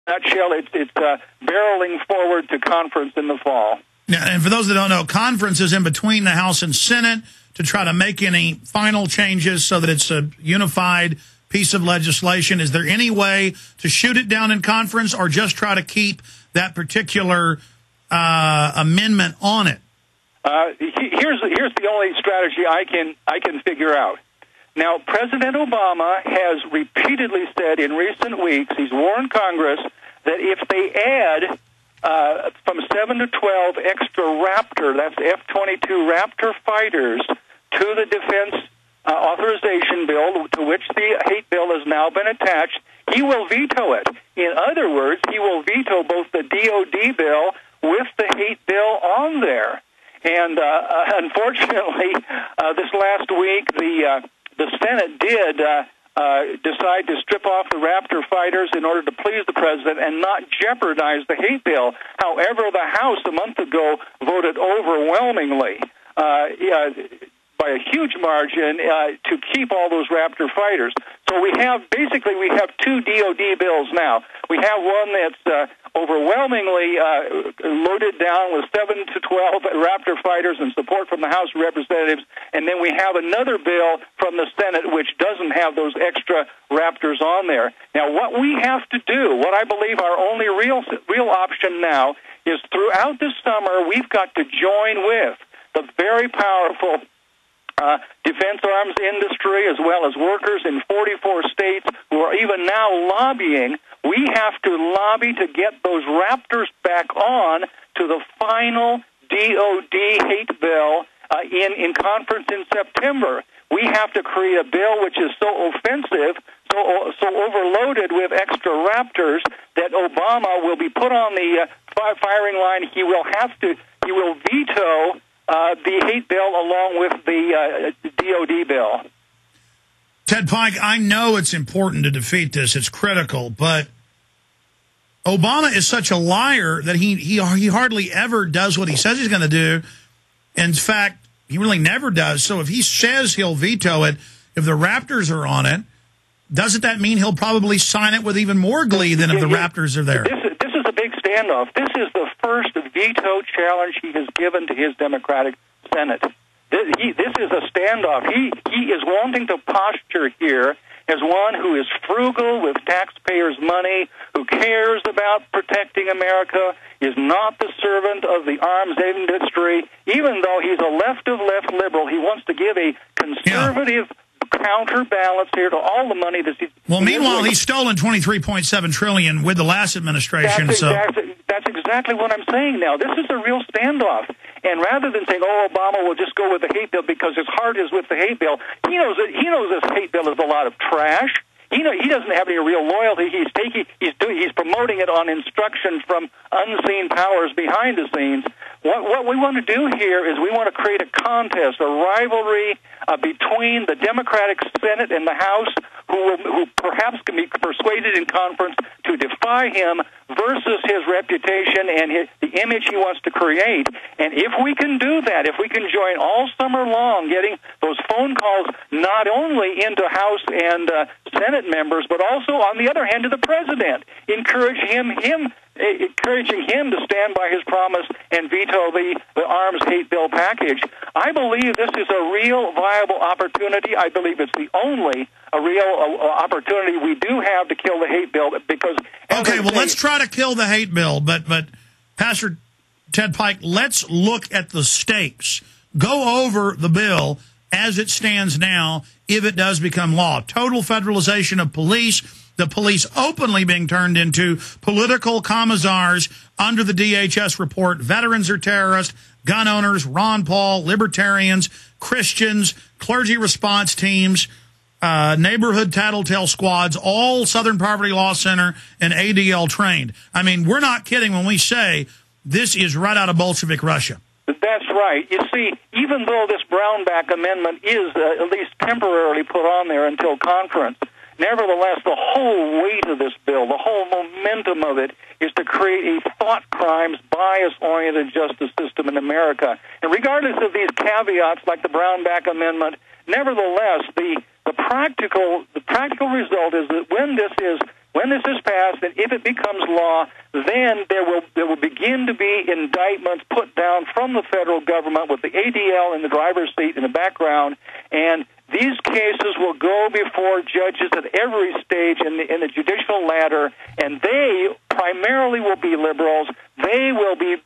nutshell, it's barreling forward to conference in the fall. Yeah, and for those that don't know, conference is in between the House and Senate to try to make any final changes so that it's a unified piece of legislation. Is there any way to shoot it down in conference or just try to keep that particular amendment on it? Here's the only strategy I can figure out. Now, President Obama has repeatedly said in recent weeks, he's warned Congress that if they add from 7 to 12 extra Raptor, that's F-22 Raptor fighters, to the defense authorization bill, to which the hate bill has now been attached, he will veto it. In other words, he will veto both the DOD bill with the hate bill on there. And unfortunately, this last week, the Senate did decide to strip off the Raptor fighters in order to please the president and not jeopardize the hate bill. However, the House a month ago voted overwhelmingly, by a huge margin, to keep all those Raptor fighters. So we have two DOD bills now. We have one that's overwhelmingly loaded down with 7 to 12 Raptor fighters and support from the House of Representatives, and then we have another bill from the Senate which doesn't have those extra Raptors on there. Now, what we have to do, what I believe our only real option now, is throughout this summer we've got to join with the very powerful defense arms industry, as well as workers in 44 states who are even now lobbying. We have to lobby to get those Raptors back on to the final DOD hate bill in conference in September. We have to create a bill which is so offensive, so overloaded with extra Raptors that Obama will be put on the firing line. He will veto the hate bill along with the DOD bill. Ted Pike, I know it's important to defeat this. It's critical, but Obama is such a liar that he hardly ever does what he says he's going to do. In fact, he really never does. So if he says he'll veto it, if the Raptors are on it, doesn't that mean he'll probably sign it with even more glee than if the Raptors are there? This is a big standoff. This is the first veto challenge he has given to his Democratic Senate. This is a standoff. He is wanting to posture here as one who is frugal with taxpayers' money, who cares about protecting America, is not the servant of the arms industry. Even though he's a left-of-left liberal, he wants to give a conservative counterbalance here to all the money that he's... Well, meanwhile, he's stolen $23.7 trillion with the last administration. That's exactly what I'm saying now. This is a real standoff. And rather than saying, "Oh, Obama will just go with the hate bill because his heart is with the hate bill," he knows this hate bill is a lot of trash. He doesn't have any real loyalty. He's promoting it on instruction from unseen powers behind the scenes. What we want to do here is we want to create a contest, a rivalry between the Democratic Senate and the House, who perhaps can be persuaded in conference to defy him versus his reputation and the image he wants to create. And if we can do that, if we can join all summer long, getting those phone calls not only into House and Senate members, but also, on the other hand, to the president, encouraging him to stand by his promise and veto the arms hate bill package. I believe this is a real viable opportunity. I believe it's the only real opportunity we do have to kill the hate bill, because... Okay, well, let's try to kill the hate bill, but Pastor Ted Pike, let's look at the stakes. Go over the bill as it stands now if it does become law. Total federalization of police, the police openly being turned into political commissars under the DHS report. Veterans are terrorists, gun owners, Ron Paul, libertarians, Christians, clergy response teams, neighborhood tattletale squads, all Southern Poverty Law Center and ADL trained. I mean, we're not kidding when we say this is right out of Bolshevik Russia. That's right. You see, even though this Brownback Amendment is at least temporarily put on there until conference, nevertheless, the whole weight of this bill, the whole momentum of it, is to create a thought crimes, bias-oriented justice system in America. And regardless of these caveats like the Brownback Amendment, nevertheless, the practical result is that when this is when this is passed, and if it becomes law, then there will begin to be indictments put down from the federal government with the ADL in the driver's seat in the background, and these cases will go before judges at every stage in the judicial ladder, and they primarily will be liberals. They will be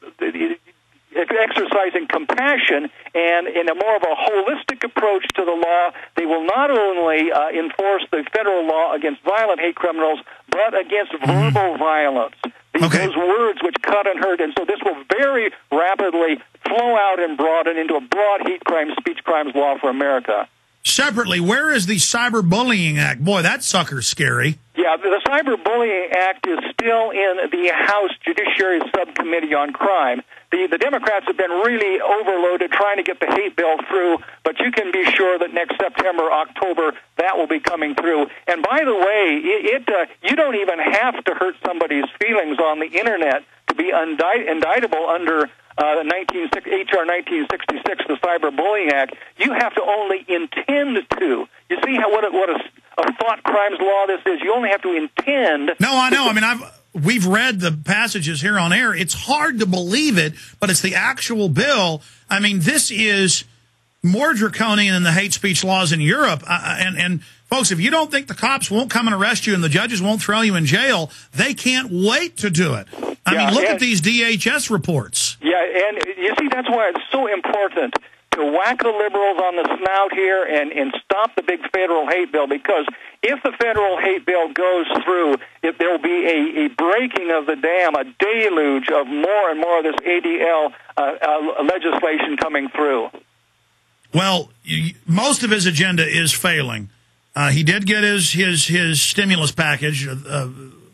exercising compassion and in a more of a holistic approach to the law. They will not only enforce the federal law against violent hate criminals, but against verbal violence. Those words which cut and hurt, and so this will very rapidly flow out and broaden into a broad hate crime, speech crimes law for America. Separately, where is the Cyberbullying Act? Boy, that sucker's scary. Yeah, the Cyberbullying Act is still in the House Judiciary Subcommittee on Crime. The Democrats have been really overloaded trying to get the hate bill through, but you can be sure that next September, October, that will be coming through. And by the way, you don't even have to hurt somebody's feelings on the Internet to be indictable under HR 1966, the Cyberbullying Act. You have to only intend to. You see what a thought crimes law this is? You only have to intend. No, I know. I mean, we've read the passages here on air. It's hard to believe it, but it's the actual bill. I mean, this is more draconian than the hate speech laws in Europe. And folks, if you don't think the cops won't come and arrest you and the judges won't throw you in jail, they can't wait to do it. I mean, look at these DHS reports. Yeah, and you see, that's why it's so important to whack the liberals on the snout here and stop the big federal hate bill, because if the federal hate bill goes through, there will be a breaking of the dam, a deluge of more and more of this ADL legislation coming through. Well, most of his agenda is failing. He did get his stimulus package,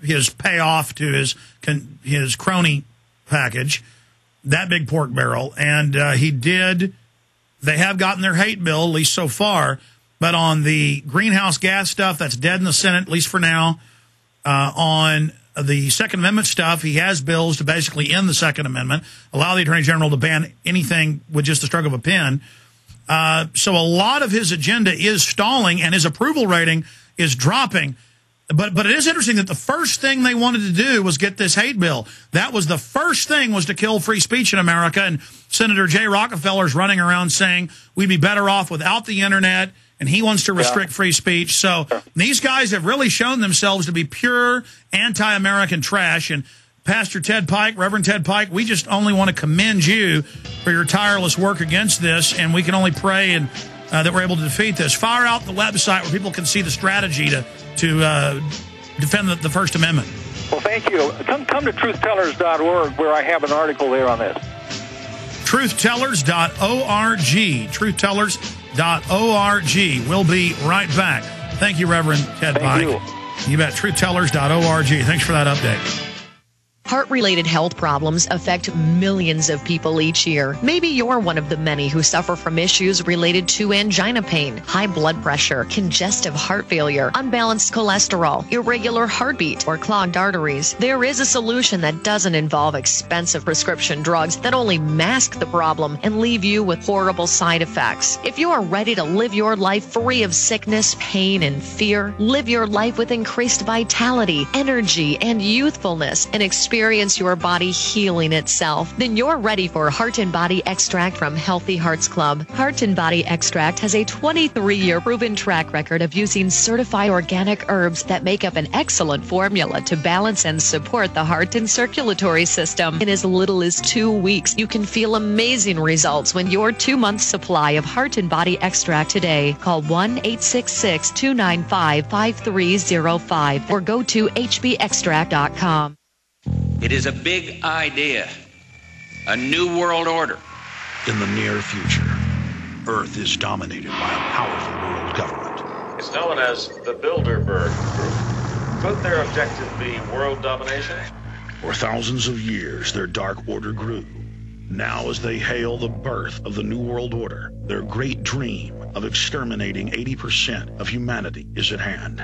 his payoff to his crony package, that big pork barrel, and they have gotten their hate bill, at least so far, but on the greenhouse gas stuff, that's dead in the Senate, at least for now. On the Second Amendment stuff, he has bills to basically end the Second Amendment, allow the Attorney General to ban anything with just the stroke of a pen. So a lot of his agenda is stalling, and his approval rating is dropping. But it is interesting that the first thing they wanted to do was get this hate bill. That was the first thing, was to kill free speech in America. And Senator Jay Rockefeller's running around saying we'd be better off without the Internet, and he wants to restrict free speech. So these guys have really shown themselves to be pure anti-American trash. And Pastor Ted Pike, Reverend Ted Pike, we just only want to commend you for your tireless work against this, and we can only pray that we're able to defeat this. Fire out the website where people can see the strategy to defend the First Amendment. Well, thank you. Come to truthtellers.org, where I have an article there on this. Truthtellers.org. Truthtellers.org. We'll be right back. Thank you, Reverend Ted Pike. You bet. Truthtellers.org. Thanks for that update. Heart-related health problems affect millions of people each year. Maybe you're one of the many who suffer from issues related to angina pain, high blood pressure, congestive heart failure, unbalanced cholesterol, irregular heartbeat, or clogged arteries. There is a solution that doesn't involve expensive prescription drugs that only mask the problem and leave you with horrible side effects. If you are ready to live your life free of sickness, pain, and fear, live your life with increased vitality, energy, and youthfulness, and experience your body healing itself, then you're ready for Heart and Body Extract from Healthy Hearts Club. Heart and Body Extract has a 23-year proven track record of using certified organic herbs that make up an excellent formula to balance and support the heart and circulatory system. In as little as 2 weeks, you can feel amazing results when your 2-month supply of Heart and Body Extract today. Call 1-866-295-5305 or go to hbextract.com. It is a big idea, a new world order. In the near future, Earth is dominated by a powerful world government. It's known as the Bilderberg Group. Could their objective be world domination? For thousands of years, their dark order grew. Now, as they hail the birth of the New World Order, their great dream of exterminating 80% of humanity is at hand.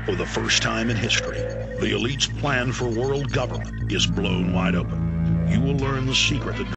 For the first time in history, the elite's plan for world government is blown wide open. You will learn the secret that